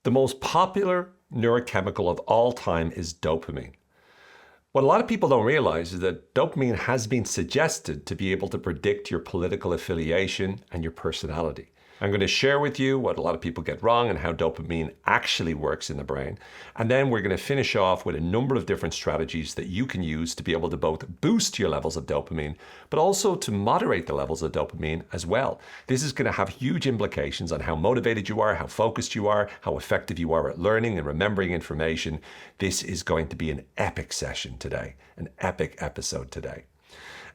The most popular neurochemical of all time is dopamine. What a lot of people don't realize is that dopamine has been suggested to be able to predict your political affiliation and your personality. I'm going to share with you what a lot of people get wrong and how dopamine actually works in the brain. And then we're going to finish off with a number of different strategies that you can use to be able to both boost your levels of dopamine, but also to moderate the levels of dopamine as well. This is going to have huge implications on how motivated you are, how focused you are, how effective you are at learning and remembering information. This is going to be an epic session today, an epic episode today.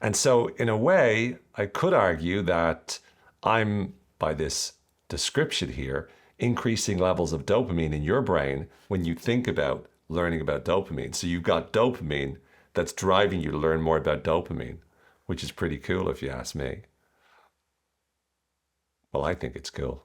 And so in a way, I could argue that I'm, by this description here, increasing levels of dopamine in your brain when you think about learning about dopamine. So you've got dopamine that's driving you to learn more about dopamine, which is pretty cool if you ask me. Well, I think it's cool.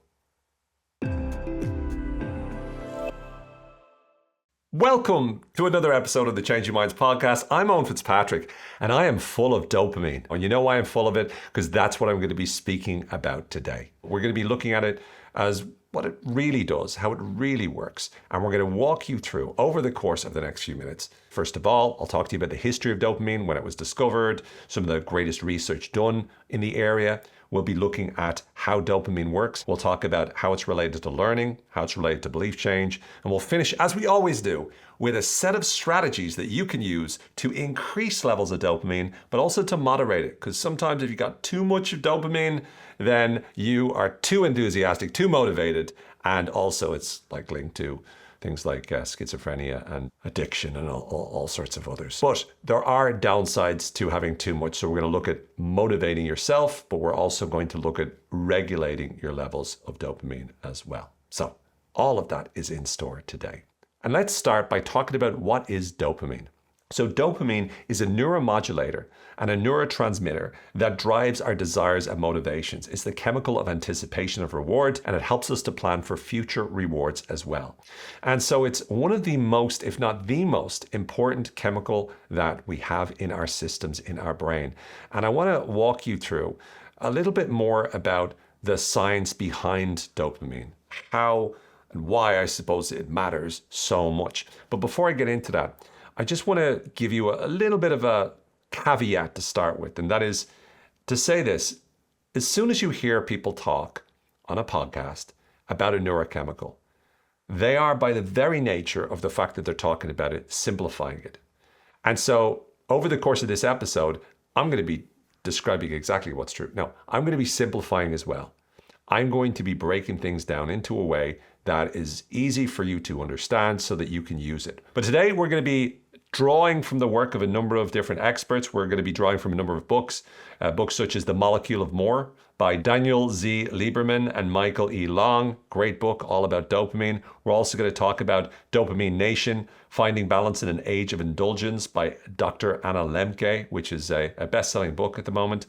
Welcome to another episode of the Change Your Minds podcast. I'm Owen Fitzpatrick, and I am full of dopamine. And you know why I'm full of it? Because that's what I'm going to be speaking about today. We're going to be looking at it as what it really does, how it really works. And we're going to walk you through over the course of the next few minutes. First of all, I'll talk to you about the history of dopamine, when it was discovered, some of the greatest research done in the area. We'll be looking at how dopamine works. We'll talk about how it's related to learning, how it's related to belief change, and we'll finish, as we always do, with a set of strategies that you can use to increase levels of dopamine, but also to moderate it. Because sometimes if you got too much of dopamine, then you are too enthusiastic, too motivated, and also it's like linked to things like schizophrenia and addiction and all sorts of others. But there are downsides to having too much. So we're going to look at motivating yourself, but we're also going to look at regulating your levels of dopamine as well. So all of that is in store today. And let's start by talking about what is dopamine. So dopamine is a neuromodulator and a neurotransmitter that drives our desires and motivations. It's the chemical of anticipation of reward, and it helps us to plan for future rewards as well. And so it's one of the most, if not the most important chemical that we have in our systems, in our brain. And I want to walk you through a little bit more about the science behind dopamine, how and why I suppose it matters so much. But before I get into that, I just want to give you a little bit of a caveat to start with, and that is to say this: as soon as you hear people talk on a podcast about a neurochemical, they are, by the very nature of the fact that they're talking about it, simplifying it. And so over the course of this episode, I'm going to be describing exactly what's true. Now, I'm going to be simplifying as well. I'm going to be breaking things down into a way that is easy for you to understand so that you can use it. But today we're going to be drawing from the work of a number of different experts. We're going to be drawing from a number of books such as The Molecule of More by Daniel Z. Lieberman and Michael E. Long. Great book all about dopamine. We're also going to talk about Dopamine Nation, Finding Balance in an Age of Indulgence by Dr. Anna Lemke, which is a best-selling book at the moment.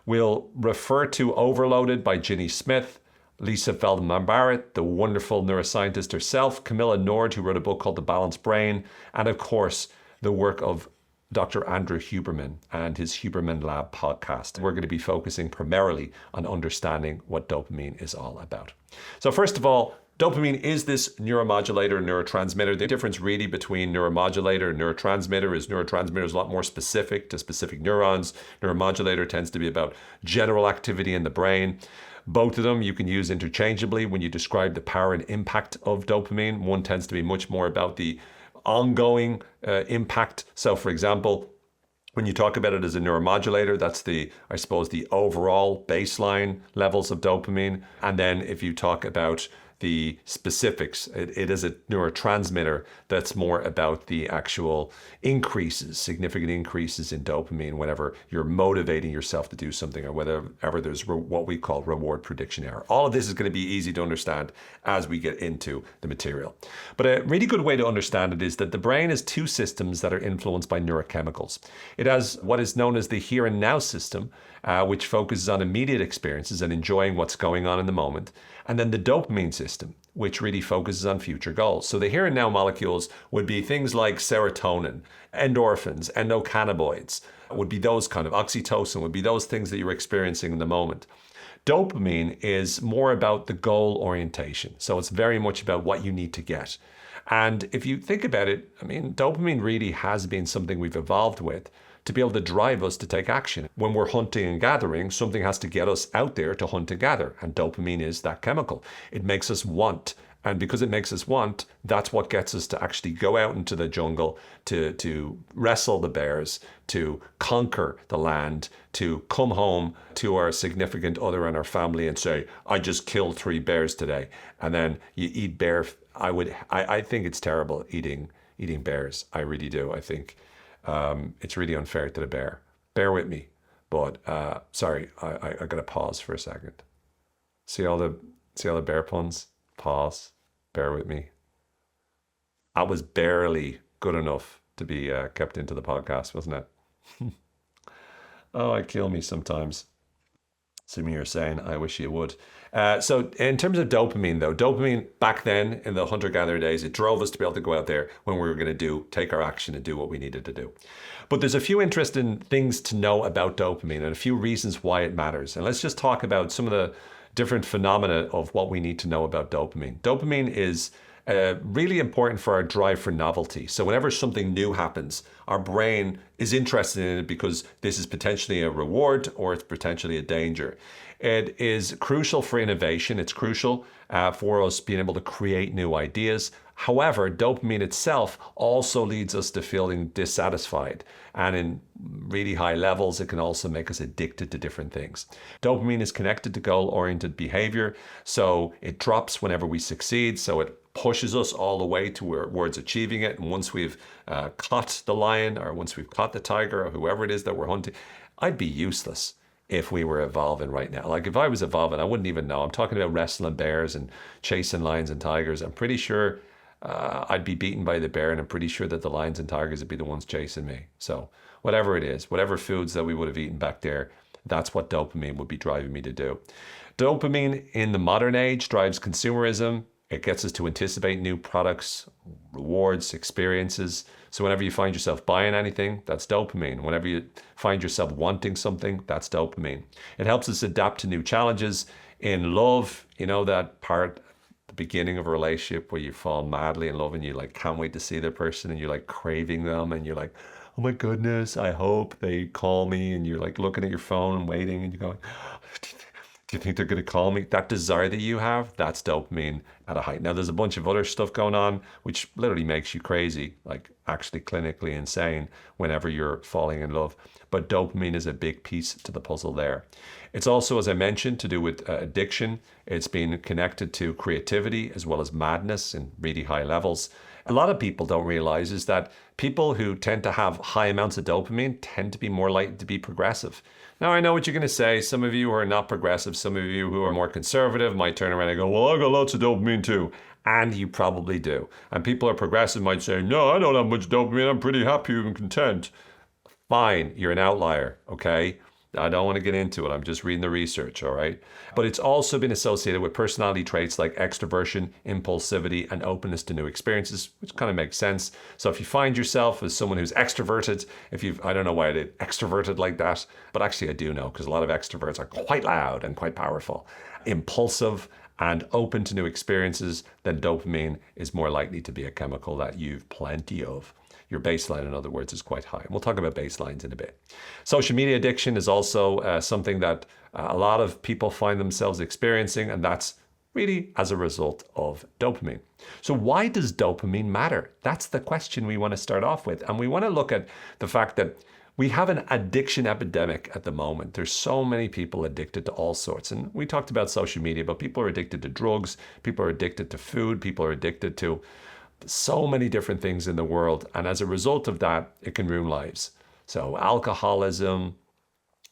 We'll refer to Overloaded by Ginny Smith, Lisa Feldman Barrett, the wonderful neuroscientist herself, Camilla Nord, who wrote a book called The Balanced Brain, and of course, the work of Dr. Andrew Huberman and his Huberman Lab podcast. We're going to be focusing primarily on understanding what dopamine is all about. So first of all, dopamine is this neuromodulator and neurotransmitter. The difference really between neuromodulator and neurotransmitter is neurotransmitter is a lot more specific to specific neurons. Neuromodulator tends to be about general activity in the brain. Both of them you can use interchangeably when you describe the power and impact of dopamine. One tends to be much more about the ongoing impact. So for example, when you talk about it as a neuromodulator, that's the overall baseline levels of dopamine. And then if you talk about the specifics, it is a neurotransmitter that's more about the actual increases, significant increases in dopamine whenever you're motivating yourself to do something or whenever there's what we call reward prediction error. All of this is going to be easy to understand as we get into the material. But a really good way to understand it is that the brain has two systems that are influenced by neurochemicals. It has what is known as the here and now system, which focuses on immediate experiences and enjoying what's going on in the moment. And then the dopamine system, which really focuses on future goals. So the here and now molecules would be things like serotonin, endorphins, endocannabinoids, would be those kind of oxytocin, would be those things that you're experiencing in the moment. Dopamine is more about the goal orientation. So it's very much about what you need to get. And if you think about it, I mean, dopamine really has been something we've evolved with to be able to drive us to take action. When we're hunting and gathering, something has to get us out there to hunt and gather. And dopamine is that chemical. It makes us want. And because it makes us want, that's what gets us to actually go out into the jungle, to wrestle the bears, to conquer the land, to come home to our significant other and our family and say, I just killed 3 bears today. And then you eat bear. I think it's terrible eating bears. I really do. I think it's really unfair to the bear. Bear with me. But sorry, I got to pause for a second. See all the bear puns? Pause. Bear with me. I was barely good enough to be kept into the podcast, wasn't it? Oh, it kill me sometimes. Assuming you're saying, I wish you would. So in terms of dopamine, though, dopamine back then in the hunter-gatherer days, it drove us to be able to go out there when we were going to take our action and do what we needed to do. But there's a few interesting things to know about dopamine and a few reasons why it matters. And let's just talk about some of the different phenomena of what we need to know about dopamine. Dopamine is really important for our drive for novelty. So whenever something new happens, our brain is interested in it because this is potentially a reward or it's potentially a danger. It is crucial for innovation. It's crucial for us being able to create new ideas. However, dopamine itself also leads us to feeling dissatisfied. And in really high levels, it can also make us addicted to different things. Dopamine is connected to goal-oriented behavior. So it drops whenever we succeed. So it pushes us all the way towards achieving it. And once we've caught the lion or once we've caught the tiger or whoever it is that we're hunting, I'd be useless if we were evolving right now. Like if I was evolving, I wouldn't even know. I'm talking about wrestling bears and chasing lions and tigers. I'm pretty sure I'd be beaten by the bear, and I'm pretty sure that the lions and tigers would be the ones chasing me. So whatever it is, whatever foods that we would have eaten back there, that's what dopamine would be driving me to do. Dopamine in the modern age drives consumerism. It gets us to anticipate new products, rewards, experiences. So whenever you find yourself buying anything, that's dopamine. Whenever you find yourself wanting something, that's dopamine. It helps us adapt to new challenges. In love, you know that part, the beginning of a relationship where you fall madly in love and you like can't wait to see the person and you're like craving them and you're like, oh my goodness, I hope they call me, and you're like looking at your phone and waiting and you're going, do you think they're going to call me? That desire that you have, that's dopamine at a height. Now, there's a bunch of other stuff going on, which literally makes you crazy, like actually clinically insane whenever you're falling in love. But dopamine is a big piece to the puzzle there. It's also, as I mentioned, to do with addiction. It's been connected to creativity as well as madness in really high levels. A lot of people don't realize is that people who tend to have high amounts of dopamine tend to be more likely to be progressive. Now, I know what you're going to say. Some of you who are not progressive, some of you who are more conservative might turn around and go, well, I got lots of dopamine too. And you probably do. And people who are progressive might say, no, I don't have much dopamine. I'm pretty happy and content. Fine, you're an outlier, okay? I don't want to get into it. I'm just reading the research, all right? But it's also been associated with personality traits like extroversion, impulsivity, and openness to new experiences, which kind of makes sense. So if you find yourself as someone who's extroverted, I don't know why I did extroverted like that, but actually I do know, because a lot of extroverts are quite loud and quite powerful, impulsive, and open to new experiences, then dopamine is more likely to be a chemical that you've plenty of. Your baseline, in other words, is quite high. We'll talk about baselines in a bit. Social media addiction is also something that a lot of people find themselves experiencing, and that's really as a result of dopamine. So why does dopamine matter? That's the question we want to start off with. And we want to look at the fact that we have an addiction epidemic at the moment. There's so many people addicted to all sorts. And we talked about social media, but people are addicted to drugs, people are addicted to food, people are addicted to so many different things in the world. And as a result of that, it can ruin lives. So alcoholism,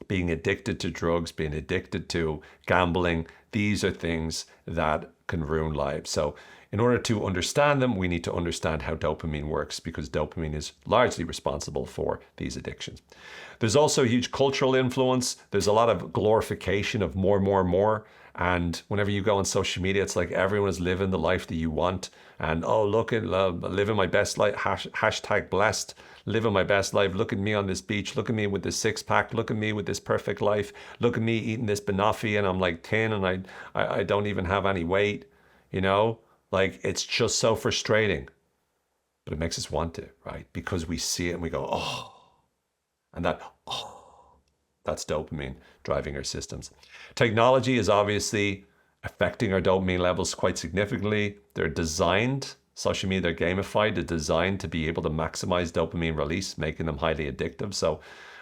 being addicted to drugs, being addicted to gambling, these are things that can ruin lives. So in order to understand them, we need to understand how dopamine works, because dopamine is largely responsible for these addictions. There's also huge cultural influence. There's a lot of glorification of more. And whenever you go on social media, it's like everyone is living the life that you want. And oh, look at living my best life, hashtag blessed, living my best life. Look at me on this beach. Look at me with this six pack. Look at me with this perfect life. Look at me eating this banoffee and I'm like thin and I don't even have any weight, you know? Like it's just so frustrating. But it makes us want it, right? Because we see it and we go, oh, and that's dopamine driving our systems. Technology is obviously affecting our dopamine levels quite significantly. They're designed, social media, they're gamified, they're designed to be able to maximize dopamine release, making them highly addictive. So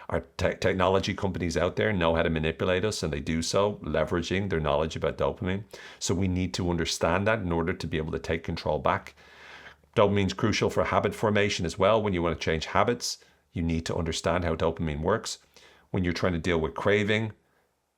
our technology companies out there know how to manipulate us, and they do so leveraging their knowledge about dopamine. So we need to understand that in order to be able to take control back. Dopamine is crucial for habit formation as well. When you want to change habits, you need to understand how dopamine works. When you're trying to deal with craving,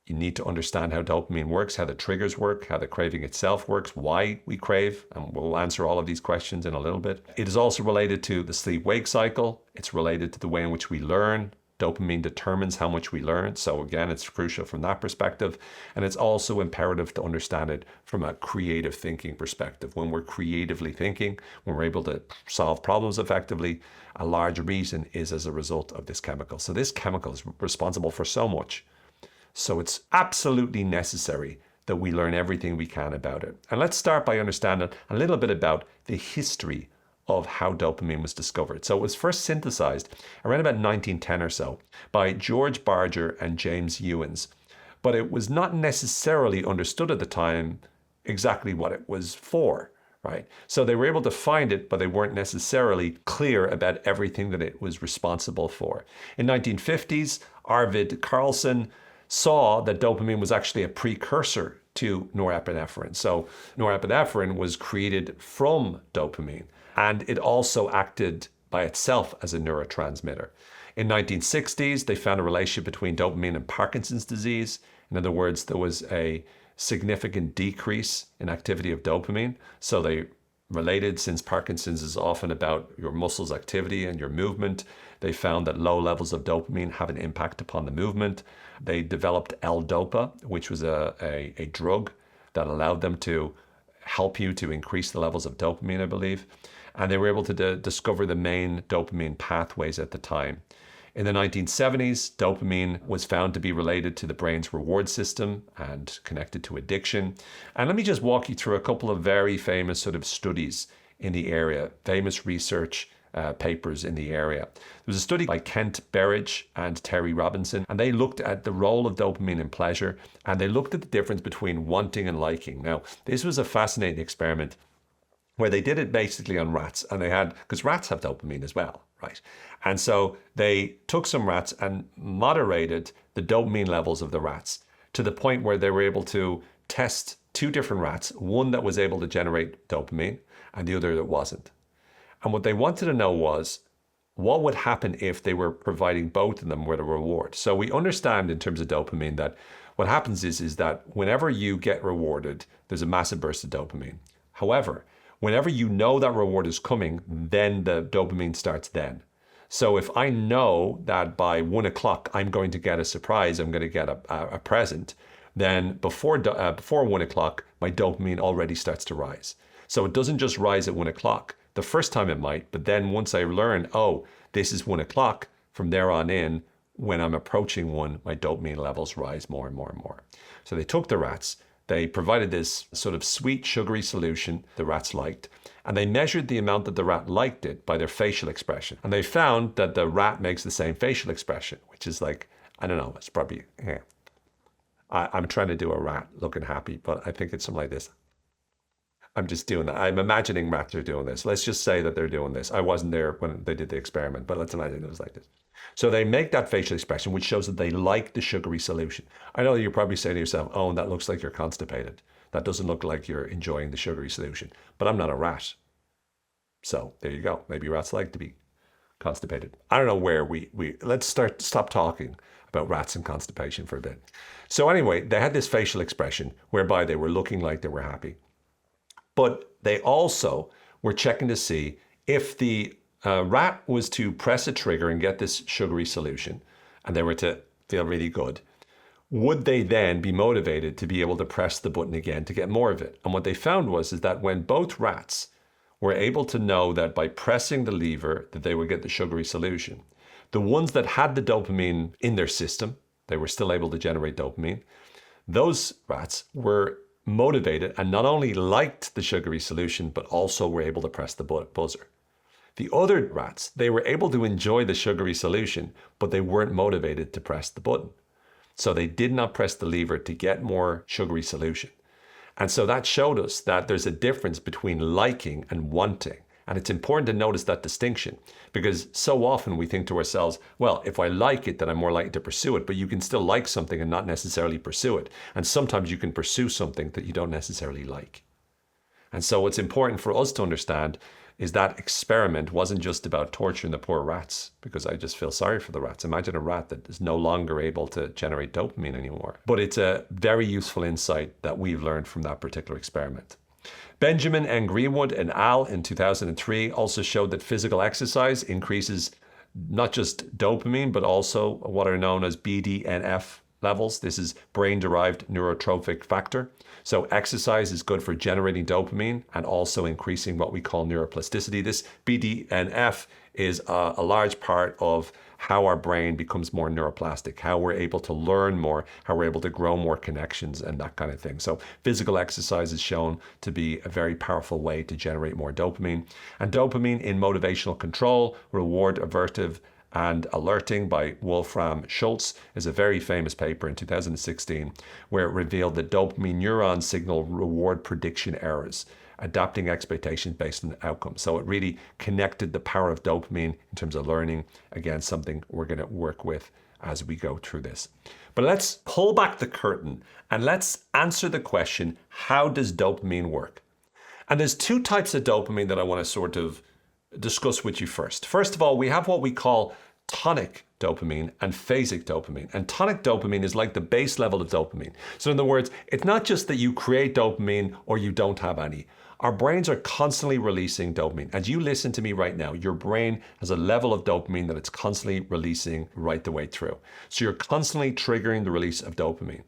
you need to understand how dopamine works, how the triggers work, how the craving itself works, why we crave, and we'll answer all of these questions in a little bit. It is also related to the sleep-wake cycle. It's related to the way in which we learn. Dopamine determines how much we learn. So again, it's crucial from that perspective. And it's also imperative to understand it from a creative thinking perspective. When we're creatively thinking, when we're able to solve problems effectively, a large reason is as a result of this chemical. So this chemical is responsible for so much. So it's absolutely necessary that we learn everything we can about it. And let's start by understanding a little bit about the history of how dopamine was discovered. So it was first synthesized around about 1910 or so by George Barger and James Ewens. But it was not necessarily understood at the time exactly what it was for, right? So they were able to find it, but they weren't necessarily clear about everything that it was responsible for. In 1950s, Arvid Carlsson saw that dopamine was actually a precursor to norepinephrine. So norepinephrine was created from dopamine, and it also acted by itself as a neurotransmitter. In 1960s, they found a relationship between dopamine and Parkinson's disease. In other words, there was a significant decrease in activity of dopamine. So they related, since Parkinson's is often about your muscles activity and your movement, they found that low levels of dopamine have an impact upon the movement. They developed L-Dopa, which was a drug that allowed them to help you to increase the levels of dopamine, I believe. And they were able to discover the main dopamine pathways at the time. In the 1970s, dopamine was found to be related to the brain's reward system and connected to addiction. And let me just walk you through a couple of very famous sort of studies in the area, famous research papers in the area. There was a study by Kent Berridge and Terry Robinson, and they looked at the role of dopamine in pleasure, and they looked at the difference between wanting and liking. Now, this was a fascinating experiment where they did it basically on rats, and they had, because rats have dopamine as well, right? And so they took some rats and moderated the dopamine levels of the rats to the point where they were able to test two different rats, one that was able to generate dopamine and the other that wasn't. And what they wanted to know was, what would happen if they were providing both of them with a reward? So we understand in terms of dopamine that what happens is that whenever you get rewarded, there's a massive burst of dopamine. However, whenever you know that reward is coming, then the dopamine starts then. So if I know that by 1 o'clock I'm going to get a surprise, I'm going to get a present, then before 1 o'clock, my dopamine already starts to rise. So it doesn't just rise at 1 o'clock. The first time it might, but then once I learn, oh, this is 1 o'clock, from there on in, when I'm approaching 1, my dopamine levels rise more and more and more. So they took the rats, they provided this sort of sweet, sugary solution the rats liked, and they measured the amount that the rat liked it by their facial expression. And they found that the rat makes the same facial expression, which is like, I don't know, it's probably, I'm trying to do a rat looking happy, but I think it's something like this. I'm just doing that. I'm imagining rats are doing this. Let's just say that they're doing this. I wasn't there when they did the experiment, but let's imagine it was like this. So they make that facial expression, which shows that they like the sugary solution. I know you're probably saying to yourself, oh, that looks like you're constipated. That doesn't look like you're enjoying the sugary solution. But I'm not a rat. So there you go. Maybe rats like to be constipated. I don't know where let's stop talking about rats and constipation for a bit. So anyway, they had this facial expression whereby they were looking like they were happy. But they also were checking to see if the rat was to press a trigger and get this sugary solution, and they were to feel really good, would they then be motivated to be able to press the button again to get more of it? And what they found is that when both rats were able to know that by pressing the lever that they would get the sugary solution, the ones that had the dopamine in their system, they were still able to generate dopamine. Those rats were motivated and not only liked the sugary solution, but also were able to press the buzzer. The other rats, they were able to enjoy the sugary solution, but they weren't motivated to press the button. So they did not press the lever to get more sugary solution. And so that showed us that there's a difference between liking and wanting. And it's important to notice that distinction, because so often we think to ourselves, well, if I like it, then I'm more likely to pursue it. But you can still like something and not necessarily pursue it. And sometimes you can pursue something that you don't necessarily like. And so what's important for us to understand is that experiment wasn't just about torturing the poor rats, because I just feel sorry for the rats. Imagine a rat that is no longer able to generate dopamine anymore. But it's a very useful insight that we've learned from that particular experiment. Benjamin and Greenwood and al. In 2003 also showed that physical exercise increases not just dopamine, but also what are known as BDNF levels. This is brain-derived neurotrophic factor. So exercise is good for generating dopamine and also increasing what we call neuroplasticity. This BDNF is a large part of how our brain becomes more neuroplastic, how we're able to learn more, how we're able to grow more connections and that kind of thing. So physical exercise is shown to be a very powerful way to generate more dopamine. And dopamine in motivational control, reward avertive and alerting by Wolfram Schultz is a very famous paper in 2016 where it revealed that dopamine neurons signal reward prediction errors, adapting expectations based on outcomes. So it really connected the power of dopamine in terms of learning, again, something we're going to work with as we go through this. But let's pull back the curtain and let's answer the question, how does dopamine work? And there's two types of dopamine that I want to sort of discuss with you first. First of all, we have what we call tonic dopamine and phasic dopamine. And tonic dopamine is like the base level of dopamine. So in other words, it's not just that you create dopamine or you don't have any. Our brains are constantly releasing dopamine. As you listen to me right now, your brain has a level of dopamine that it's constantly releasing right the way through. So you're constantly triggering the release of dopamine.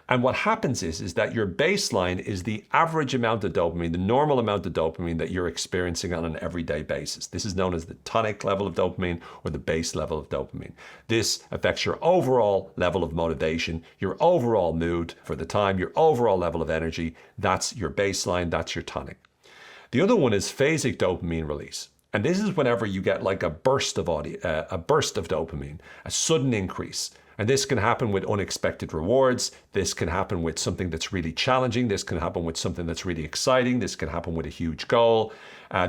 And what happens is that your baseline is the average amount of dopamine, the normal amount of dopamine that you're experiencing on an everyday basis. This is known as the tonic level of dopamine or the base level of dopamine. This affects your overall level of motivation, your overall mood for the time, your overall level of energy. That's your baseline, that's your tonic. The other one is phasic dopamine release. And this is whenever you get like a burst of dopamine, a sudden increase. And this can happen with unexpected rewards. This can happen with something that's really challenging. This can happen with something that's really exciting. This can happen with a huge goal.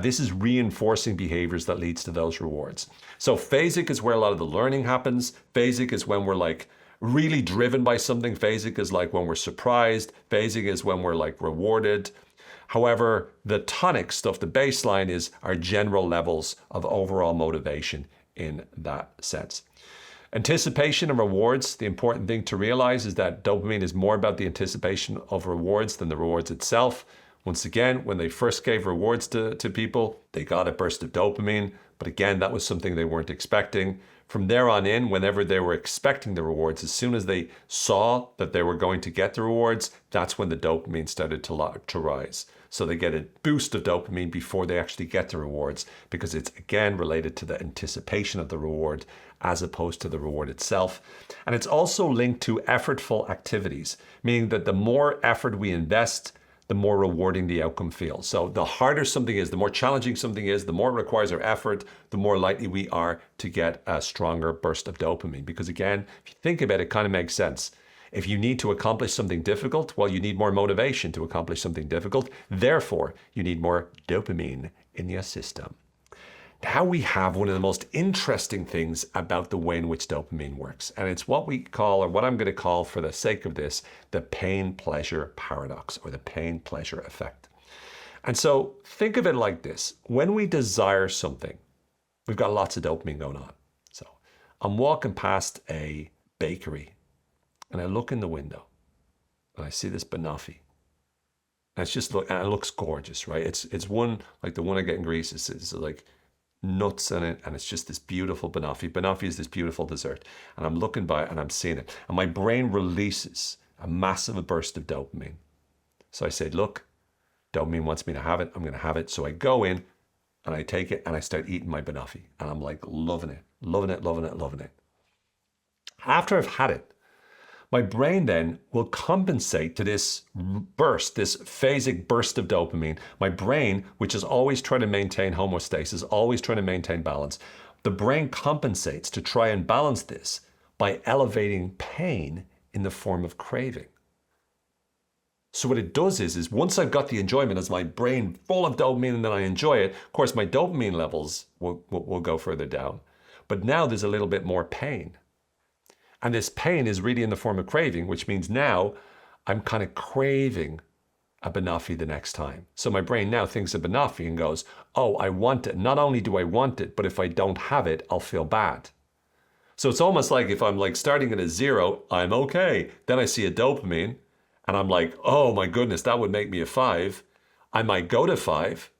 This is reinforcing behaviors that leads to those rewards. So phasic is where a lot of the learning happens. Phasic is when we're like really driven by something. Phasic is like when we're surprised. Phasic is when we're like rewarded. However, the tonic stuff, the baseline is our general levels of overall motivation in that sense. Anticipation and rewards, the important thing to realize is that dopamine is more about the anticipation of rewards than the rewards itself. Once again, when they first gave rewards to people, they got a burst of dopamine. But again, that was something they weren't expecting. From there on in, whenever they were expecting the rewards, as soon as they saw that they were going to get the rewards, that's when the dopamine started to rise. So they get a boost of dopamine before they actually get the rewards, because it's again related to the anticipation of the reward as opposed to the reward itself. And it's also linked to effortful activities, meaning that the more effort we invest, the more rewarding the outcome feels. So the harder something is, the more challenging something is, the more it requires our effort, the more likely we are to get a stronger burst of dopamine. Because again, if you think about it, it kind of makes sense. If you need to accomplish something difficult, well, you need more motivation to accomplish something difficult. Therefore, you need more dopamine in your system. Now we have one of the most interesting things about the way in which dopamine works. And it's what we call, or what I'm going to call for the sake of this, the pain-pleasure paradox or the pain-pleasure effect. And so think of it like this. When we desire something, we've got lots of dopamine going on. So I'm walking past a bakery and I look in the window and I see this banoffee. And it looks gorgeous, right? It's one like the one I get in Greece. It's like nuts in it, and it's just this beautiful banoffee. Banoffee is this beautiful dessert, and I'm looking by it and I'm seeing it, and my brain releases a massive burst of dopamine. So I said, look, dopamine wants me to have it. I'm going to have it. So I go in and I take it and I start eating my banoffee, and I'm like loving it, loving it, loving it, loving it. After I've had it, my brain then will compensate to this burst, this phasic burst of dopamine. My brain, which is always trying to maintain homeostasis, always trying to maintain balance, the brain compensates to try and balance this by elevating pain in the form of craving. So what it does is once I've got the enjoyment, as my brain full of dopamine and then I enjoy it, of course my dopamine levels will go further down. But now there's a little bit more pain. And this pain is really in the form of craving, which means now I'm kind of craving a banoffee the next time. So my brain now thinks of banoffee and goes, oh, I want it. Not only do I want it, but if I don't have it, I'll feel bad. So it's almost like if I'm like starting at a 0, I'm okay. Then I see a dopamine and I'm like, oh my goodness, that would make me a 5. I might go to 5.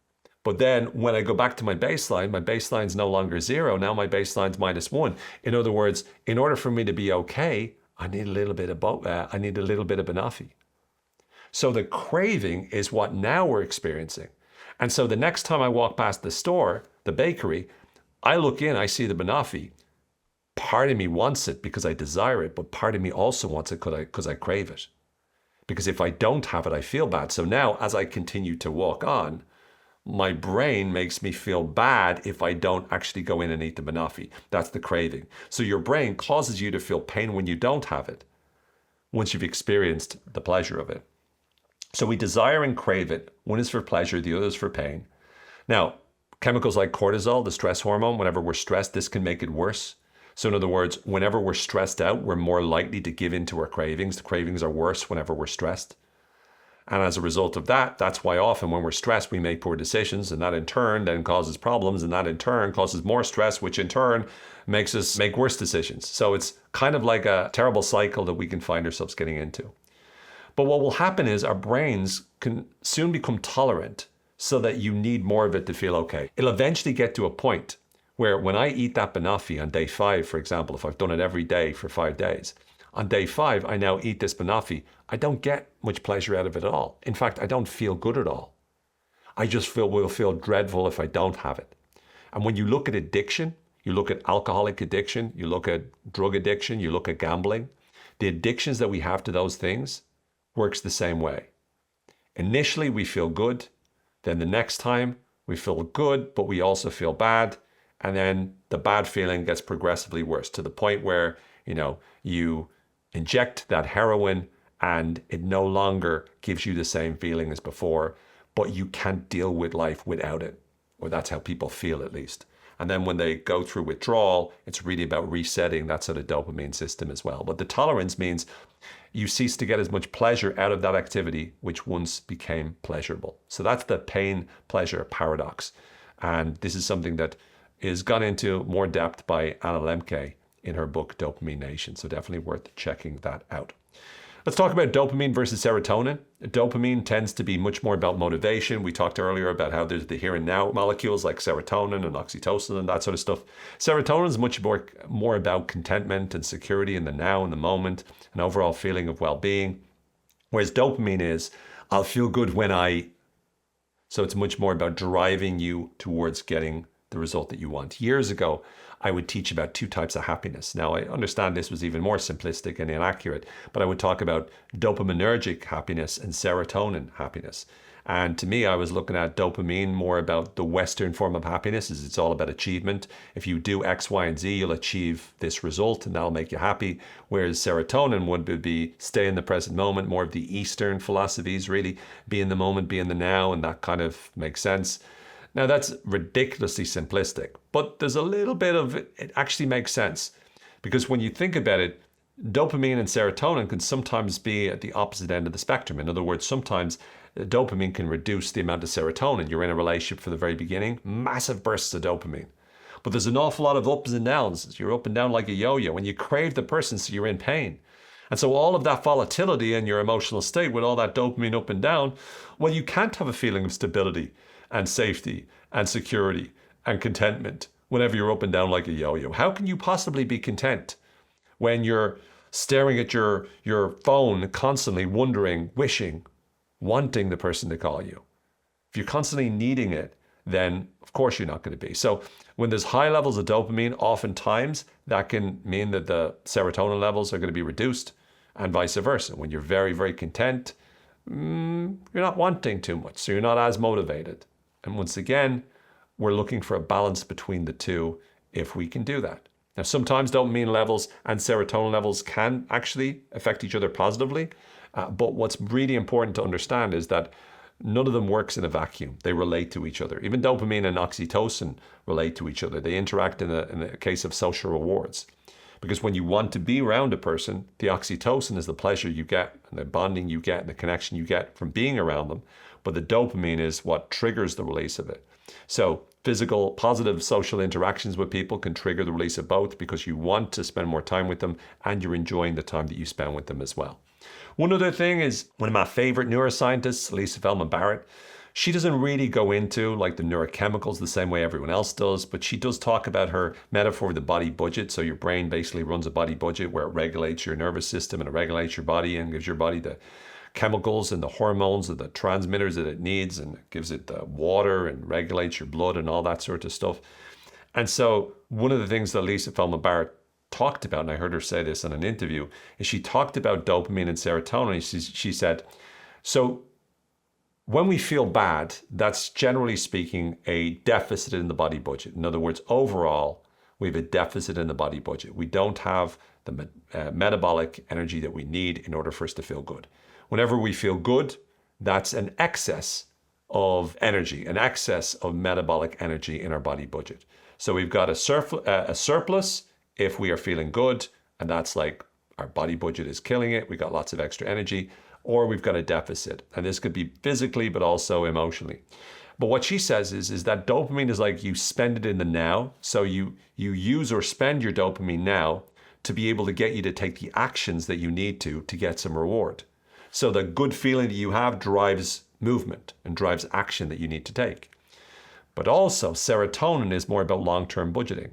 But then when I go back to my baseline's no longer 0. Now my baseline's -1. In other words, in order for me to be okay, I need a little bit of banoffee. So the craving is what now we're experiencing. And so the next time I walk past the store, the bakery, I look in, I see the banoffee. Part of me wants it because I desire it, but part of me also wants it because I crave it. Because if I don't have it, I feel bad. So now as I continue to walk on, my brain makes me feel bad if I don't actually go in and eat the banoffee. That's the craving. So your brain causes you to feel pain when you don't have it, once you've experienced the pleasure of it. So we desire and crave it. One is for pleasure, the other is for pain. Now, chemicals like cortisol, the stress hormone, whenever we're stressed, this can make it worse. So in other words, whenever we're stressed out, we're more likely to give in to our cravings. The cravings are worse whenever we're stressed. And as a result of that, that's why often when we're stressed, we make poor decisions, and that in turn then causes problems, and that in turn causes more stress, which in turn makes us make worse decisions. So it's kind of like a terrible cycle that we can find ourselves getting into. But what will happen is our brains can soon become tolerant so that you need more of it to feel okay. It'll eventually get to a point where when I eat that banoffee on day 5, for example, if I've done it every day for 5 days, on day 5, I now eat this banoffee. I don't get much pleasure out of it at all. In fact, I don't feel good at all. I just will feel dreadful if I don't have it. And when you look at addiction, you look at alcoholic addiction, you look at drug addiction, you look at gambling, the addictions that we have to those things works the same way. Initially, we feel good. Then the next time, we feel good, but we also feel bad. And then the bad feeling gets progressively worse to the point where, you inject that heroin and it no longer gives you the same feeling as before, but you can't deal with life without it. Or that's how people feel, at least. And then when they go through withdrawal, it's really about resetting that sort of dopamine system as well. But the tolerance means you cease to get as much pleasure out of that activity, which once became pleasurable. So that's the pain-pleasure paradox. And this is something that is gone into more depth by Anna Lemke in her book, Dopamine Nation. So definitely worth checking that out. Let's talk about dopamine versus serotonin. Dopamine tends to be much more about motivation. We talked earlier about how there's the here and now molecules like serotonin and oxytocin and that sort of stuff. Serotonin is much more about contentment and security in the now, in the moment, an overall feeling of well-being. Whereas dopamine is, I'll feel good when I... So it's much more about driving you towards getting the result that you want. Years ago, I would teach about 2 types of happiness. Now, I understand this was even more simplistic and inaccurate, but I would talk about dopaminergic happiness and serotonin happiness. And to me, I was looking at dopamine more about the Western form of happiness, as it's all about achievement. If you do X, Y, and Z, you'll achieve this result, and that'll make you happy. Whereas serotonin would be stay in the present moment, more of the Eastern philosophies, really be in the moment, be in the now, and that kind of makes sense. Now, that's ridiculously simplistic, but there's a little bit of it actually makes sense, because when you think about it, dopamine and serotonin can sometimes be at the opposite end of the spectrum. In other words, sometimes dopamine can reduce the amount of serotonin. You're in a relationship for the very beginning, massive bursts of dopamine. But there's an awful lot of ups and downs. You're up and down like a yo-yo, and you crave the person, so you're in pain. And so all of that volatility in your emotional state with all that dopamine up and down, well, you can't have a feeling of stability and safety and security and contentment whenever you're up and down like a yo-yo? How can you possibly be content when you're staring at your phone constantly, wondering, wishing, wanting the person to call you? If you're constantly needing it, then of course you're not going to be. So when there's high levels of dopamine, oftentimes that can mean that the serotonin levels are going to be reduced, and vice versa. When you're very, very content, you're not wanting too much, so you're not as motivated. And once again, we're looking for a balance between the two if we can do that. Now, sometimes dopamine levels and serotonin levels can actually affect each other positively, but what's really important to understand is that none of them works in a vacuum. They relate to each other. Even dopamine and oxytocin relate to each other. They interact in a case of social rewards. Because when you want to be around a person, the oxytocin is the pleasure you get and the bonding you get and the connection you get from being around them. But the dopamine is what triggers the release of it. So physical, positive social interactions with people can trigger the release of both because you want to spend more time with them and you're enjoying the time that you spend with them as well. One other thing is one of my favorite neuroscientists, Lisa Feldman Barrett, she doesn't really go into like the neurochemicals the same way everyone else does, but she does talk about her metaphor of the body budget. So your brain basically runs a body budget where it regulates your nervous system and it regulates your body and gives your body the chemicals and the hormones and the transmitters that it needs, and it gives it the water and regulates your blood and all that sort of stuff. And so one of the things that Lisa Feldman Barrett talked about, and I heard her say this in an interview, is she talked about dopamine and serotonin. She said, so when we feel bad, that's generally speaking a deficit in the body budget. In other words, overall, we have a deficit in the body budget. We don't have the metabolic energy that we need in order for us to feel good. Whenever we feel good, that's an excess of energy, an excess of metabolic energy in our body budget. So we've got a surplus if we are feeling good, and that's like our body budget is killing it. We got lots of extra energy. Or we've got a deficit. And this could be physically, but also emotionally. But what she says is that dopamine is like you spend it in the now. So you use or spend your dopamine now to be able to get you to take the actions that you need to get some reward. So the good feeling that you have drives movement and drives action that you need to take. But also serotonin is more about long-term budgeting.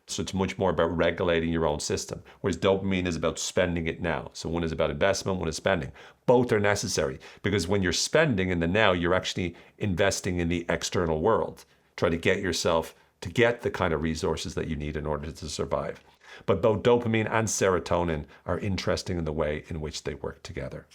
So it's much more about regulating your own system, whereas dopamine is about spending it now. So one is about investment, one is spending. Both are necessary because when you're spending in the now, you're actually investing in the external world, trying to get yourself to get the kind of resources that you need in order to survive. But both dopamine and serotonin are interesting in the way in which they work together.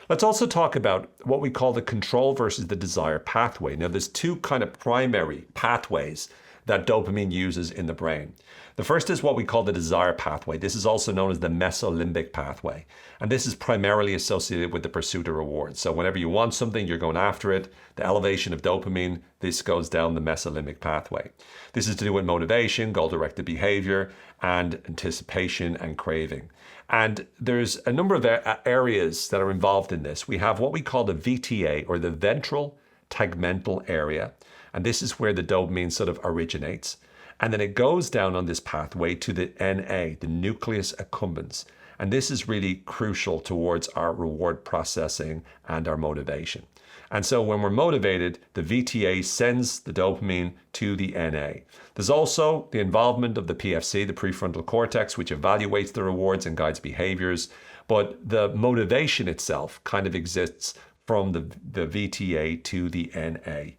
Let's also talk about what we call the control versus the desire pathway. Now, there's two kind of primary pathways that dopamine uses in the brain. The first is what we call the desire pathway. This is also known as the mesolimbic pathway. And this is primarily associated with the pursuit of rewards. So whenever you want something, you're going after it. The elevation of dopamine, this goes down the mesolimbic pathway. This is to do with motivation, goal-directed behavior, and anticipation and craving. And there's a number of areas that are involved in this. We have what we call the VTA, or the ventral tegmental area. And this is where the dopamine sort of originates. And then it goes down on this pathway to the NA, the nucleus accumbens. And this is really crucial towards our reward processing and our motivation. And so when we're motivated, the VTA sends the dopamine to the NA. There's also the involvement of the PFC, the prefrontal cortex, which evaluates the rewards and guides behaviors. But the motivation itself kind of exists from the VTA to the NA.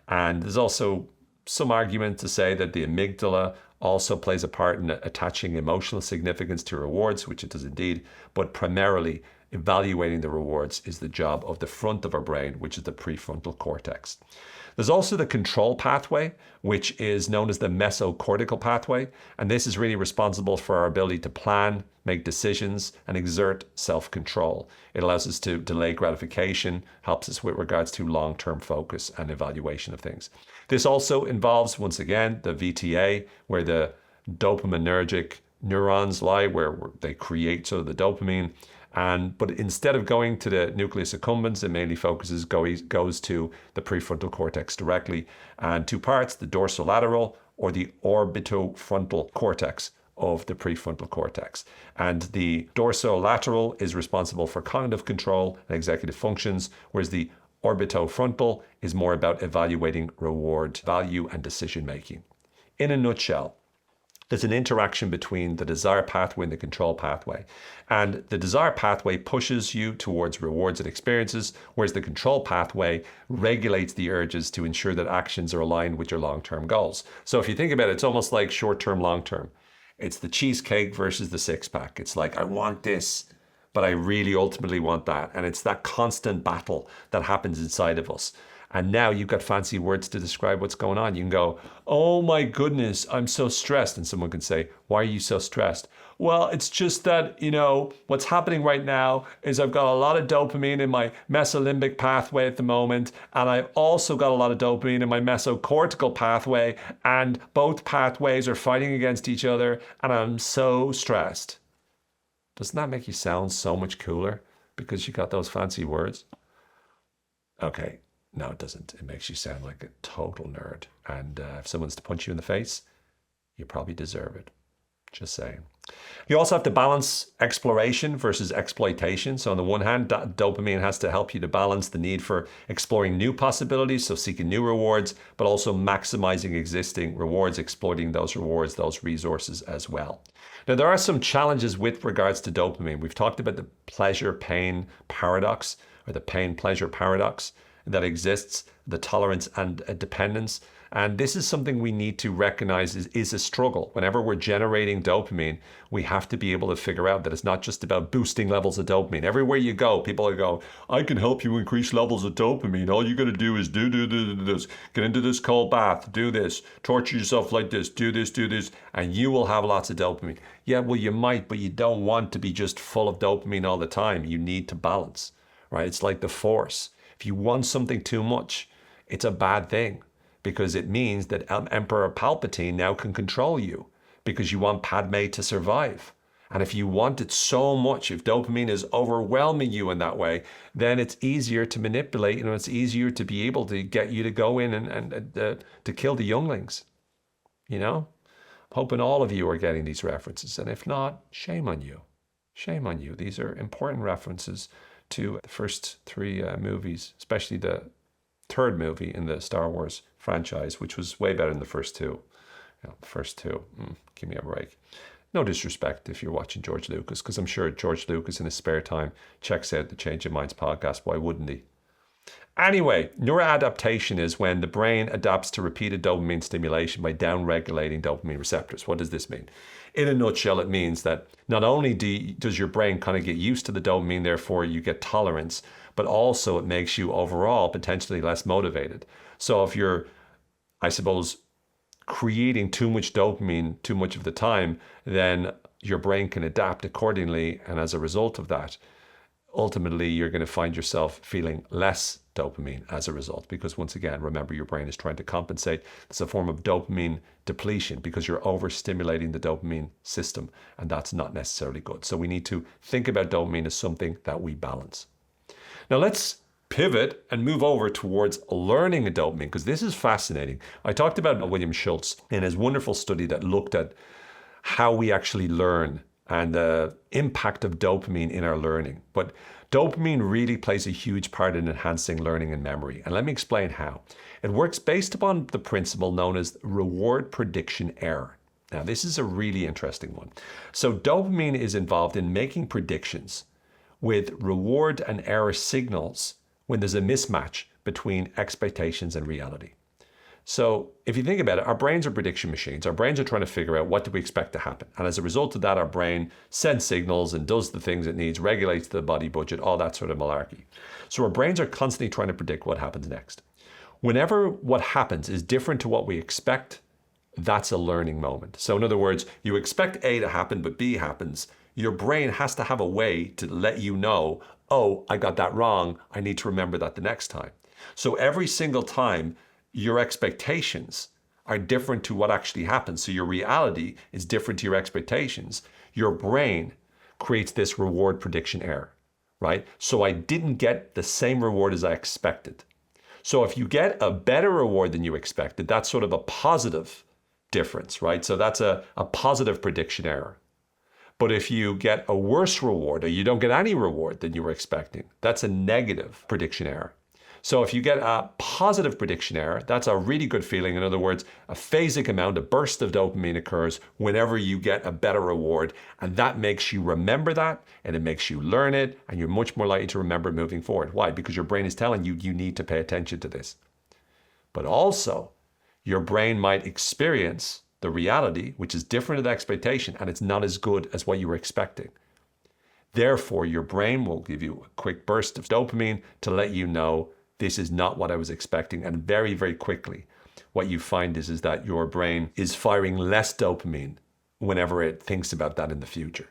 And there's also some argument to say that the amygdala also plays a part in attaching emotional significance to rewards, which it does indeed, but primarily evaluating the rewards is the job of the front of our brain, which is the prefrontal cortex. There's also the control pathway, which is known as the mesocortical pathway, and this is really responsible for our ability to plan, make decisions, and exert self-control. It allows us to delay gratification, helps us with regards to long-term focus and evaluation of things. This also involves, once again, the VTA, where the dopaminergic neurons lie, where they create sort of the dopamine. But instead of going to the nucleus accumbens, it mainly goes to the prefrontal cortex directly. And two parts, the dorsolateral or the orbitofrontal cortex of the prefrontal cortex. And the dorsolateral is responsible for cognitive control and executive functions, whereas the Orbitofrontal is more about evaluating reward value and decision making. In a nutshell, there's an interaction between the desire pathway and the control pathway. And the desire pathway pushes you towards rewards and experiences, whereas the control pathway regulates the urges to ensure that actions are aligned with your long-term goals. So if you think about it, it's almost like short-term, long-term. It's the cheesecake versus the six-pack. It's like, I want this, but I really ultimately want that. And it's that constant battle that happens inside of us. And now you've got fancy words to describe what's going on. You can go, oh my goodness, I'm so stressed. And someone can say, why are you so stressed? Well, it's just that, what's happening right now is I've got a lot of dopamine in my mesolimbic pathway at the moment. And I've also got a lot of dopamine in my mesocortical pathway. And both pathways are fighting against each other. And I'm so stressed. Doesn't that make you sound so much cooler because you got those fancy words? Okay. No, it doesn't. It makes you sound like a total nerd. And if someone's to punch you in the face, you probably deserve it. Just saying. You also have to balance exploration versus exploitation. So on the one hand, dopamine has to help you to balance the need for exploring new possibilities, so seeking new rewards, but also maximizing existing rewards, exploiting those rewards, those resources as well. Now, there are some challenges with regards to dopamine. We've talked about the pleasure-pain paradox, or the pain-pleasure paradox that exists, the tolerance and dependence. And this is something we need to recognize is a struggle. Whenever we're generating dopamine, we have to be able to figure out that it's not just about boosting levels of dopamine. Everywhere you go, people are going, I can help you increase levels of dopamine. All you got to do is do this, get into this cold bath, do this, torture yourself like this, do this, and you will have lots of dopamine. Yeah, well, you might, but you don't want to be just full of dopamine all the time. You need to balance, right? It's like the Force. If you want something too much, it's a bad thing because it means that Emperor Palpatine now can control you because you want Padme to survive. And if you want it so much, if dopamine is overwhelming you in that way, then it's easier to manipulate. It's easier to be able to get you to go in and to kill the younglings. I'm hoping all of you are getting these references. And if not, shame on you. Shame on you. These are important references to the first three movies, especially the third movie in the Star Wars franchise, which was way better than the first two. The first two, give me a break. No disrespect if you're watching George Lucas, because I'm sure George Lucas in his spare time checks out the Change Your Minds podcast. Why wouldn't he? Anyway, neuroadaptation is when the brain adapts to repeated dopamine stimulation by downregulating dopamine receptors. What does this mean? In a nutshell, it means that not only does your brain kind of get used to the dopamine, therefore you get tolerance, but also it makes you overall potentially less motivated. So if you're, I suppose, creating too much dopamine too much of the time, then your brain can adapt accordingly. And as a result of that, ultimately, you're going to find yourself feeling less dopamine as a result. Because once again, remember, your brain is trying to compensate. It's a form of dopamine depletion because you're overstimulating the dopamine system. And that's not necessarily good. So we need to think about dopamine as something that we balance. Now let's pivot and move over towards learning a dopamine, because this is fascinating. I talked about William Schultz in his wonderful study that looked at how we actually learn and the impact of dopamine in our learning. But dopamine really plays a huge part in enhancing learning and memory. And let me explain how. It works based upon the principle known as reward prediction error. Now, this is a really interesting one. So dopamine is involved in making predictions with reward and error signals when there's a mismatch between expectations and reality. So if you think about it, our brains are prediction machines. Our brains are trying to figure out what do we expect to happen. And as a result of that, our brain sends signals and does the things it needs, regulates the body budget, all that sort of malarkey. So our brains are constantly trying to predict what happens next. Whenever what happens is different to what we expect, that's a learning moment. So in other words, you expect A to happen, but B happens. Your brain has to have a way to let you know, oh, I got that wrong. I need to remember that the next time. So every single time, your expectations are different to what actually happens. So your reality is different to your expectations. Your brain creates this reward prediction error, right? So I didn't get the same reward as I expected. So if you get a better reward than you expected, that's sort of a positive difference, right? So that's a positive prediction error. But if you get a worse reward or you don't get any reward than you were expecting, that's a negative prediction error. So if you get a positive prediction error, that's a really good feeling. In other words, a phasic amount, a burst of dopamine occurs whenever you get a better reward. And that makes you remember that, and it makes you learn it, and you're much more likely to remember it moving forward. Why? Because your brain is telling you, you need to pay attention to this. But also, your brain might experience the reality, which is different than expectation, and it's not as good as what you were expecting. Therefore, your brain will give you a quick burst of dopamine to let you know this is not what I was expecting. And very, very quickly, what you find is that your brain is firing less dopamine whenever it thinks about that in the future.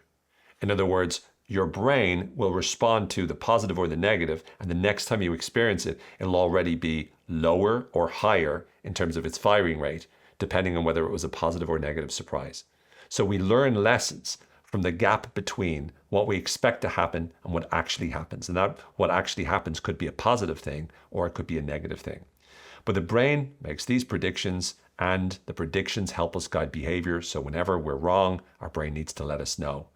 In other words, your brain will respond to the positive or the negative, and the next time you experience it, it'll already be lower or higher in terms of its firing rate, depending on whether it was a positive or negative surprise. So we learn lessons from the gap between what we expect to happen and what actually happens. And that what actually happens could be a positive thing or it could be a negative thing. But the brain makes these predictions, and the predictions help us guide behavior. So whenever we're wrong, our brain needs to let us know.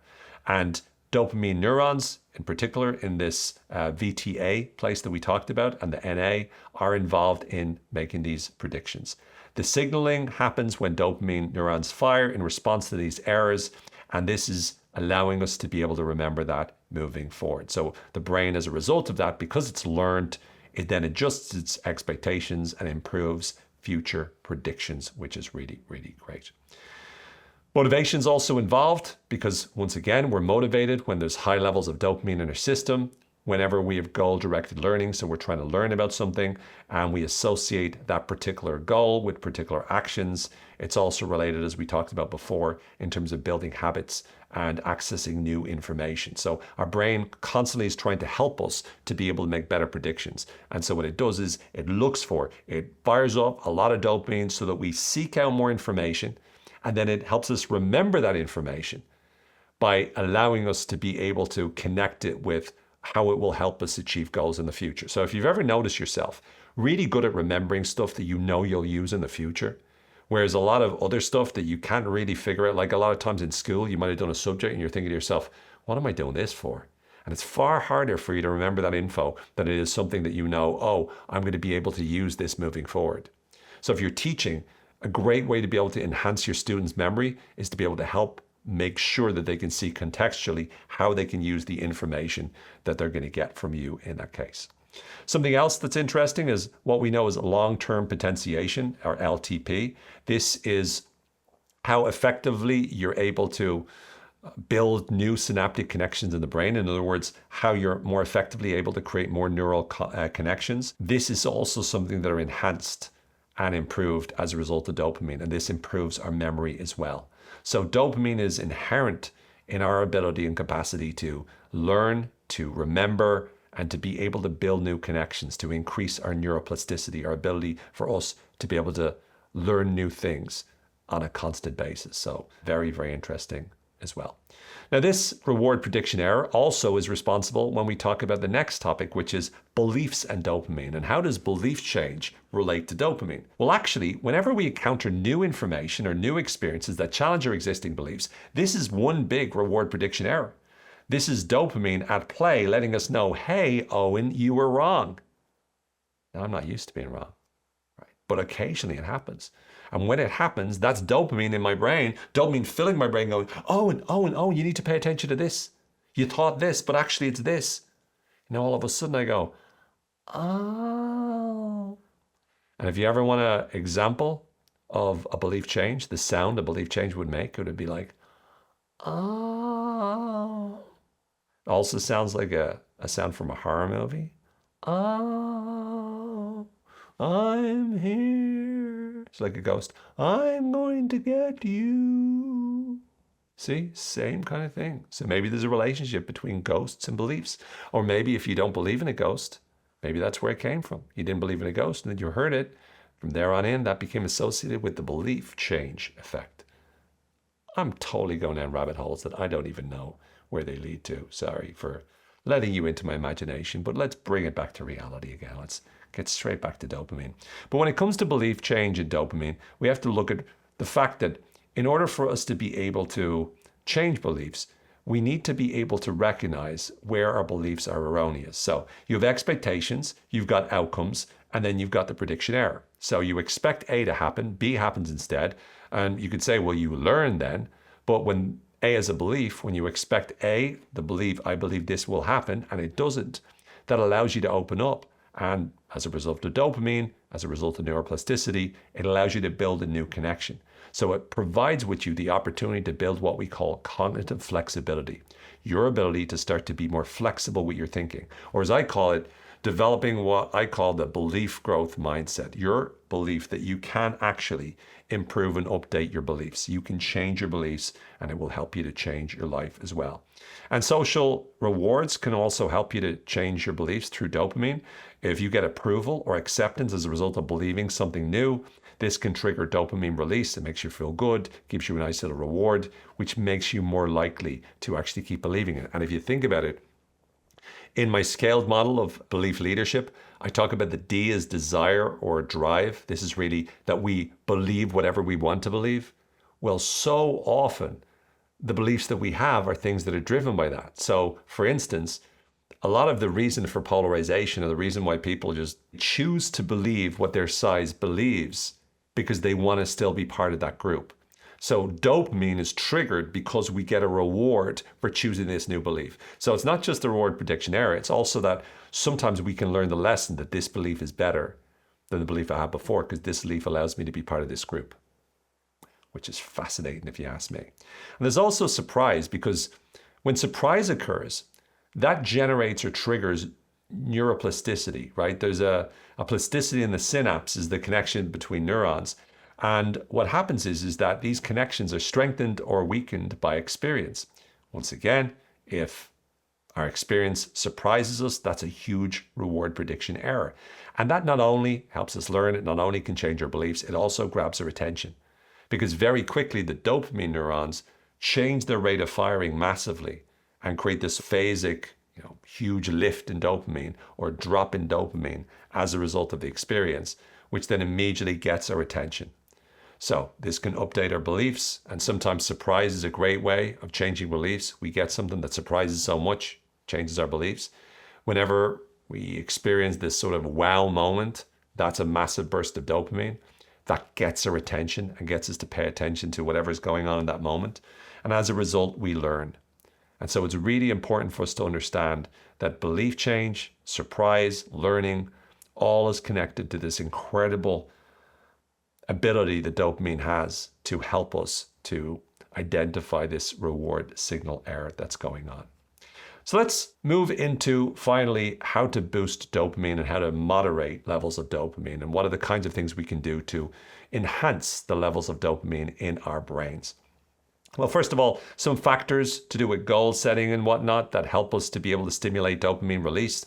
And dopamine neurons, in particular in this VTA place that we talked about, and the NA, are involved in making these predictions. The signaling happens when dopamine neurons fire in response to these errors, and this is allowing us to be able to remember that moving forward. So the brain, as a result of that, because it's learned, it then adjusts its expectations and improves future predictions, which is really, really great. Motivation is also involved because, once again, we're motivated when there's high levels of dopamine in our system, whenever we have goal-directed learning. So we're trying to learn about something and we associate that particular goal with particular actions. It's also related, as we talked about before, in terms of building habits and accessing new information. So our brain constantly is trying to help us to be able to make better predictions. And so what it does is it fires up a lot of dopamine so that we seek out more information, and then it helps us remember that information by allowing us to be able to connect it with how it will help us achieve goals in the future. So if you've ever noticed yourself really good at remembering stuff that you know you'll use in the future, whereas a lot of other stuff that you can't really figure out, like a lot of times in school, you might have done a subject and you're thinking to yourself, what am I doing this for? And it's far harder for you to remember that info than it is something that you know, oh, I'm going to be able to use this moving forward. So if you're teaching, a great way to be able to enhance your students' memory is to be able to help make sure that they can see contextually how they can use the information that they're going to get from you in that case. Something else that's interesting is what we know as long-term potentiation, or LTP. This is how effectively you're able to build new synaptic connections in the brain. In other words, how you're more effectively able to create more neural connections. This is also something that are enhanced and improved as a result of dopamine, and this improves our memory as well. So dopamine is inherent in our ability and capacity to learn, to remember, and to be able to build new connections, to increase our neuroplasticity, our ability for us to be able to learn new things on a constant basis. So very, very interesting as well. Now, this reward prediction error also is responsible when we talk about the next topic, which is beliefs and dopamine. And how does belief change relate to dopamine? Well, actually, whenever we encounter new information or new experiences that challenge our existing beliefs, this is one big reward prediction error. This is dopamine at play, letting us know, hey, Owen, you were wrong. Now, I'm not used to being wrong, right? But occasionally it happens. And when it happens, that's dopamine in my brain, dopamine filling my brain going, Owen, you need to pay attention to this. You thought this, but actually it's this. Now all of a sudden I go, oh. And if you ever want an example of a belief change, the sound a belief change would make, it would be like, oh. It also sounds like a sound from a horror movie. Oh, I'm here. It's like a ghost. I'm going to get you. See, same kind of thing. So maybe there's a relationship between ghosts and beliefs. Or maybe if you don't believe in a ghost, maybe that's where it came from. You didn't believe in a ghost and then you heard it. From there on in, that became associated with the belief change effect. I'm totally going down rabbit holes that I don't even know where they lead to. Sorry for letting you into my imagination, but let's bring it back to reality again. Let's get straight back to dopamine. But when it comes to belief change in dopamine, we have to look at the fact that in order for us to be able to change beliefs, we need to be able to recognize where our beliefs are erroneous. So you have expectations, you've got outcomes, and then you've got the prediction error. So you expect A to happen, B happens instead. And you could say, well, you learn then. But when A is a belief, when you expect A, the belief, I believe this will happen, and it doesn't, that allows you to open up. And as a result of dopamine, as a result of neuroplasticity, it allows you to build a new connection. So it provides with you the opportunity to build what we call cognitive flexibility, your ability to start to be more flexible with your thinking, or as I call it, developing what I call the belief growth mindset, your belief that you can actually improve and update your beliefs. You can change your beliefs and it will help you to change your life as well. And social rewards can also help you to change your beliefs through dopamine. If you get approval or acceptance as a result of believing something new, this can trigger dopamine release. It makes you feel good, gives you a nice little reward, which makes you more likely to actually keep believing it. And if you think about it, in my scaled model of belief leadership, I talk about the D as desire or drive. This is really that we believe whatever we want to believe. Well, so often the beliefs that we have are things that are driven by that. So, for instance, a lot of the reason for polarization or the reason why people just choose to believe what their size believes because they want to still be part of that group. So dopamine is triggered because we get a reward for choosing this new belief. So it's not just the reward prediction error, it's also that sometimes we can learn the lesson that this belief is better than the belief I had before because this belief allows me to be part of this group, which is fascinating if you ask me. And there's also surprise, because when surprise occurs, that generates or triggers neuroplasticity, right? There's a plasticity in the synapses, the connection between neurons. And what happens is that these connections are strengthened or weakened by experience. Once again, if our experience surprises us, that's a huge reward prediction error. And that not only helps us learn, it not only can change our beliefs, it also grabs our attention. Because very quickly, the dopamine neurons change their rate of firing massively and create this phasic, huge lift in dopamine or drop in dopamine as a result of the experience, which then immediately gets our attention. So this can update our beliefs, and sometimes surprise is a great way of changing beliefs. We get something that surprises so much, changes our beliefs. Whenever we experience this sort of wow moment, that's a massive burst of dopamine that gets our attention and gets us to pay attention to whatever is going on in that moment. And as a result, we learn. And so it's really important for us to understand that belief change, surprise, learning, all is connected to this incredible ability that dopamine has to help us to identify this reward signal error that's going on. So let's move into finally how to boost dopamine and how to moderate levels of dopamine and what are the kinds of things we can do to enhance the levels of dopamine in our brains. Well, first of all, some factors to do with goal setting and whatnot that help us to be able to stimulate dopamine release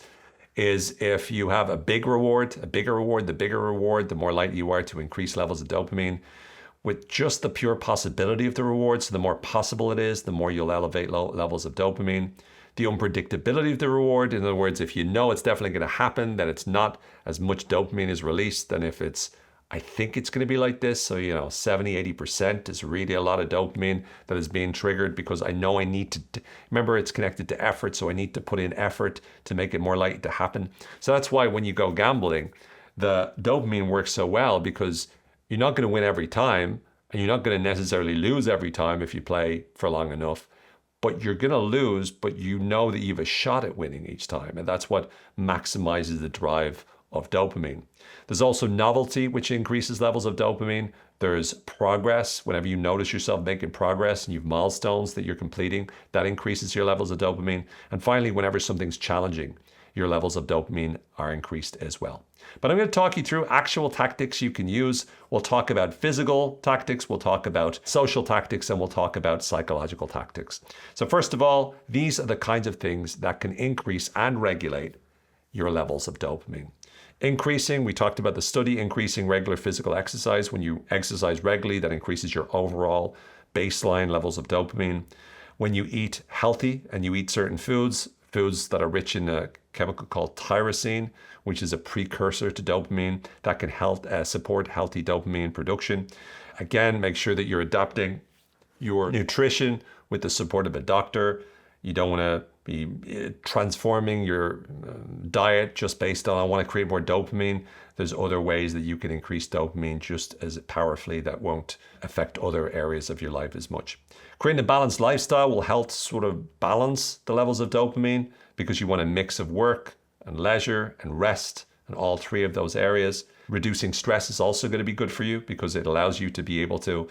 is if you have a bigger reward, the more likely you are to increase levels of dopamine. With just the pure possibility of the reward, so the more possible it is, the more you'll elevate low levels of dopamine. The unpredictability of the reward, in other words, if you know it's definitely going to happen, then it's not as much dopamine is released than if it's, I think it's going to be like this. So, 70, 80% is really a lot of dopamine that is being triggered because I know I need to, remember it's connected to effort. So I need to put in effort to make it more likely to happen. So that's why when you go gambling, the dopamine works so well because you're not going to win every time and you're not going to necessarily lose every time if you play for long enough. But you're going to lose, but you know that you have a shot at winning each time. And that's what maximizes the drive of dopamine. There's also novelty, which increases levels of dopamine. There's progress. Whenever you notice yourself making progress and you have milestones that you're completing, that increases your levels of dopamine. And finally, whenever something's challenging, your levels of dopamine are increased as well. But I'm going to talk you through actual tactics you can use. We'll talk about physical tactics, we'll talk about social tactics, and we'll talk about psychological tactics. So first of all, these are the kinds of things that can increase and regulate your levels of dopamine. Increasing, we talked about the study, increasing regular physical exercise. When you exercise regularly, that increases your overall baseline levels of dopamine. When you eat healthy and you eat certain foods that are rich in a chemical called tyrosine, which is a precursor to dopamine that can help support healthy dopamine production. Again, make sure that you're adapting your nutrition with the support of a doctor. You don't want to be transforming your diet just based on, I want to create more dopamine. There's other ways that you can increase dopamine just as powerfully that won't affect other areas of your life as much. Creating a balanced lifestyle will help sort of balance the levels of dopamine because you want a mix of work and leisure and rest and all three of those areas. Reducing stress is also going to be good for you because it allows you to be able to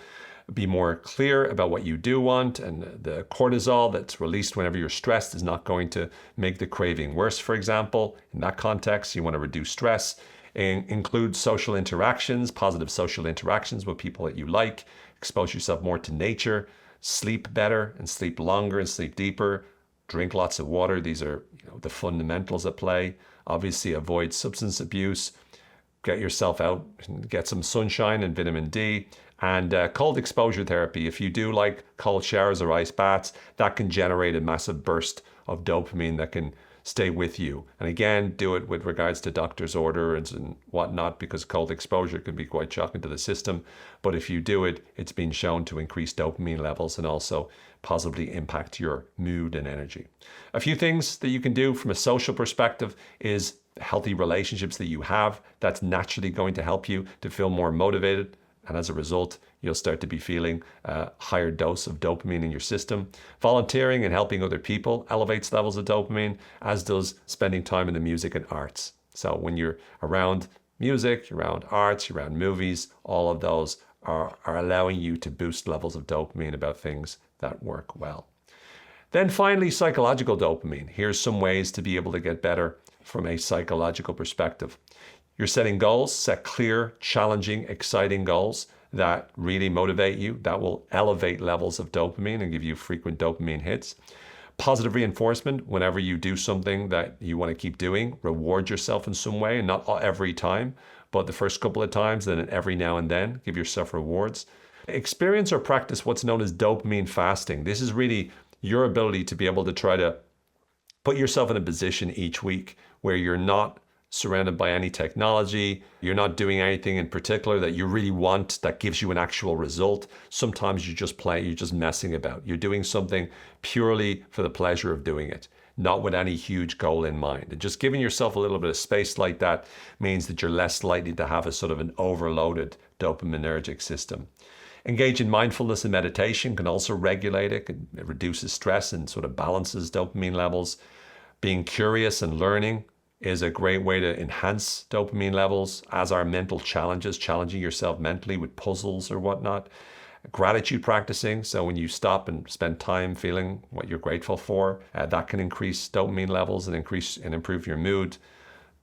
be more clear about what you do want, and the cortisol that's released whenever you're stressed is not going to make the craving worse, for example. In that context, you want to reduce stress. Include social interactions, positive social interactions with people that you like. Expose yourself more to nature. Sleep better and sleep longer and sleep deeper. Drink lots of water. These are the fundamentals at play. Obviously, avoid substance abuse. Get yourself out and get some sunshine and vitamin D. And cold exposure therapy. If you do like cold showers or ice baths, that can generate a massive burst of dopamine that can stay with you. And again, do it with regards to doctor's orders and whatnot, because cold exposure can be quite shocking to the system. But if you do it, it's been shown to increase dopamine levels and also positively impact your mood and energy. A few things that you can do from a social perspective is healthy relationships that you have. That's naturally going to help you to feel more motivated. And as a result, you'll start to be feeling a higher dose of dopamine in your system. Volunteering and helping other people elevates levels of dopamine, as does spending time in the music and arts. So when you're around music, you're around arts, you're around movies, all of those are allowing you to boost levels of dopamine about things that work well. Then finally, psychological dopamine. Here's some ways to be able to get better from a psychological perspective. You're setting goals, set clear, challenging, exciting goals that really motivate you. That will elevate levels of dopamine and give you frequent dopamine hits. Positive reinforcement whenever you do something that you want to keep doing. Reward yourself in some way, and not every time, but the first couple of times, then every now and then, give yourself rewards. Experience or practice what's known as dopamine fasting. This is really your ability to be able to try to put yourself in a position each week where you're not surrounded by any technology, you're not doing anything in particular that you really want that gives you an actual result. Sometimes you just play, you're just messing about. You're doing something purely for the pleasure of doing it, not with any huge goal in mind. And just giving yourself a little bit of space like that means that you're less likely to have a sort of an overloaded dopaminergic system. Engage in mindfulness and meditation can also regulate it. It reduces stress and sort of balances dopamine levels. Being curious and learning is a great way to enhance dopamine levels, as are mental challenges, challenging yourself mentally with puzzles or whatnot. Gratitude practicing, so when you stop and spend time feeling what you're grateful for, that can increase dopamine levels and improve your mood.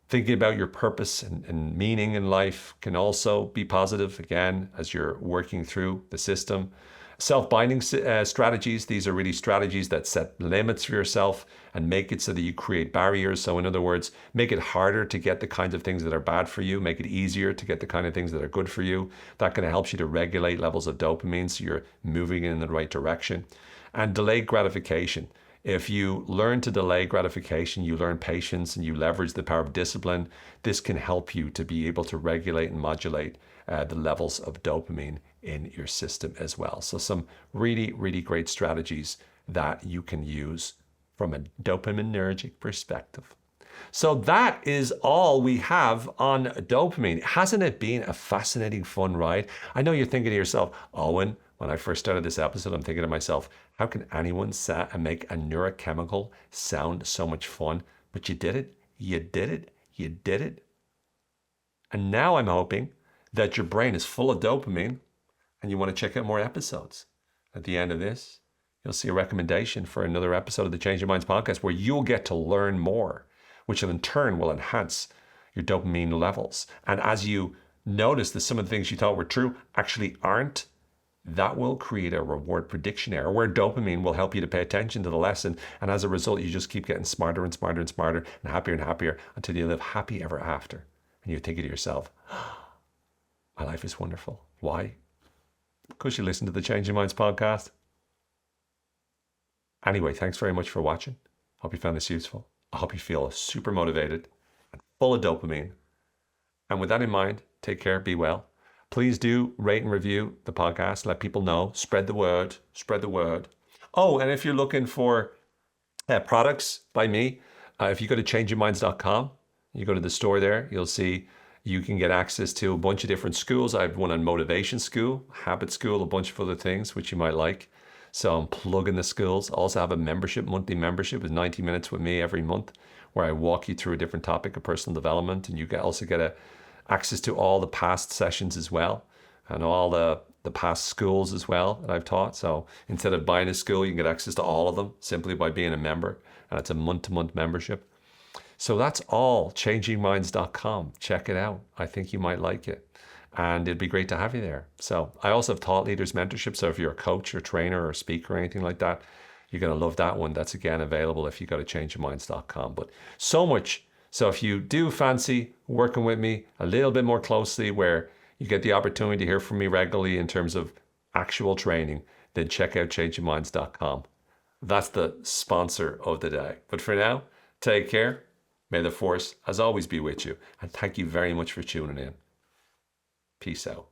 Thinking about your purpose and meaning in life can also be positive, again, as you're working through the system. Self-binding strategies, these are really strategies that set limits for yourself and make it so that you create barriers. So in other words, make it harder to get the kinds of things that are bad for you, make it easier to get the kind of things that are good for you. That can help you to regulate levels of dopamine so you're moving in the right direction. And delayed gratification. If you learn to delay gratification, you learn patience and you leverage the power of discipline, this can help you to be able to regulate and modulate the levels of dopamine in your system as well. So some really, really great strategies that you can use from a dopaminergic perspective. So that is all we have on dopamine. Hasn't it been a fascinating, fun ride? I know you're thinking to yourself, Owen, when I first started this episode, I'm thinking to myself, how can anyone make a neurochemical sound so much fun? But you did it, you did it, you did it. And now I'm hoping that your brain is full of dopamine and you want to check out more episodes. At the end of this, you'll see a recommendation for another episode of the Change Your Minds podcast where you'll get to learn more, which in turn will enhance your dopamine levels. And as you notice that some of the things you thought were true actually aren't, that will create a reward prediction error where dopamine will help you to pay attention to the lesson. And as a result, you just keep getting smarter and smarter and smarter and happier until you live happy ever after. And you're thinking to yourself, my life is wonderful. Why? Because you listen to the Change Your Minds podcast. Anyway, thanks very much for watching. Hope you found this useful. I hope you feel super motivated and full of dopamine. And with that in mind, take care, be well. Please do rate and review the podcast. Let people know. Spread the word. Spread the word. Oh, and if you're looking for products by me, if you go to changeyourminds.com, you go to the store there, you'll see you can get access to a bunch of different schools. I have one on motivation school, habit school, a bunch of other things which you might like. So I'm plugging the schools. I also have a membership, monthly membership with 90 minutes with me every month, where I walk you through a different topic of personal development. And you also get access to all the past sessions as well, and all the past schools as well that I've taught. So instead of buying a school, you can get access to all of them simply by being a member. And it's a month-to-month membership. So that's all, changingminds.com. Check it out. I think you might like it. And it'd be great to have you there. So I also have taught leaders mentorship. So if you're a coach or trainer or speaker or anything like that, you're going to love that one. That's again available if you go to changeyourminds.com. But so much. So if you do fancy working with me a little bit more closely, where you get the opportunity to hear from me regularly in terms of actual training, then check out changeyourminds.com. That's the sponsor of the day. But for now, take care. May the force, as always, be with you. And thank you very much for tuning in. Peace out.